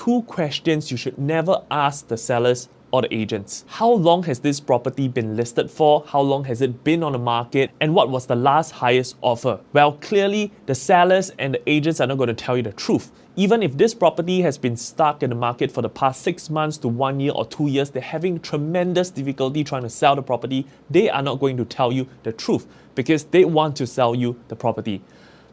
two questions you should never ask the sellers or the agents. How long has this property been listed for? How long has it been on the market? And what was the last highest offer? Well, clearly the sellers and the agents are not going to tell you the truth. Even if this property has been stuck in the market for the past 6 months to 1 year or 2 years, they're having tremendous difficulty trying to sell the property, they are not going to tell you the truth because they want to sell you the property.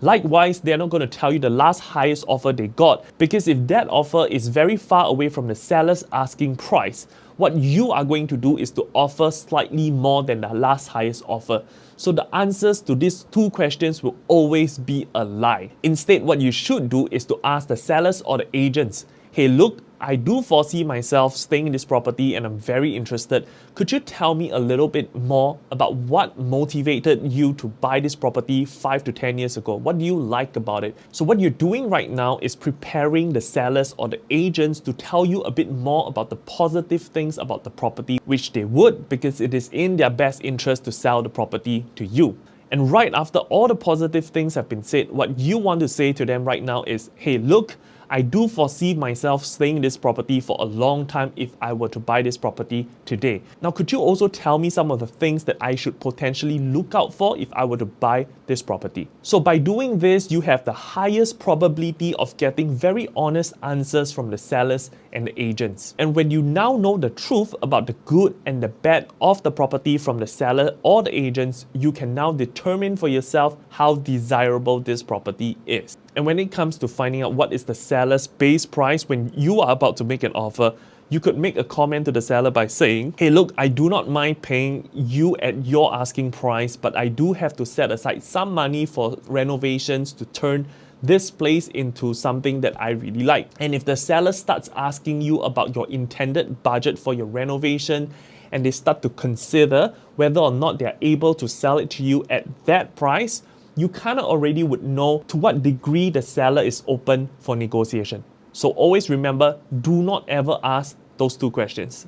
Likewise, they're not going to tell you the last highest offer they got because if that offer is very far away from the seller's asking price, what you are going to do is to offer slightly more than the last highest offer. So the answers to these two questions will always be a lie. Instead, what you should do is to ask the sellers or the agents, hey, look, I do foresee myself staying in this property and I'm very interested. Could you tell me a little bit more about what motivated you to buy this property 5 to 10 years ago? What do you like about it? So what you're doing right now is preparing the sellers or the agents to tell you a bit more about the positive things about the property, which they would because it is in their best interest to sell the property to you. And right after all the positive things have been said, what you want to say to them right now is, hey, look, I do foresee myself staying in this property for a long time if I were to buy this property today. Now, could you also tell me some of the things that I should potentially look out for if I were to buy this property? So by doing this, you have the highest probability of getting very honest answers from the sellers and the agents. And when you now know the truth about the good and the bad of the property from the seller or the agents, you can now determine for yourself how desirable this property is. And when it comes to finding out what is the seller's base price when you are about to make an offer, you could make a comment to the seller by saying, hey, look, I do not mind paying you at your asking price, but I do have to set aside some money for renovations to turn this place into something that I really like. And if the seller starts asking you about your intended budget for your renovation, and they start to consider whether or not they're able to sell it to you at that price, you kind of already would know to what degree the seller is open for negotiation. So always remember, do not ever ask those two questions.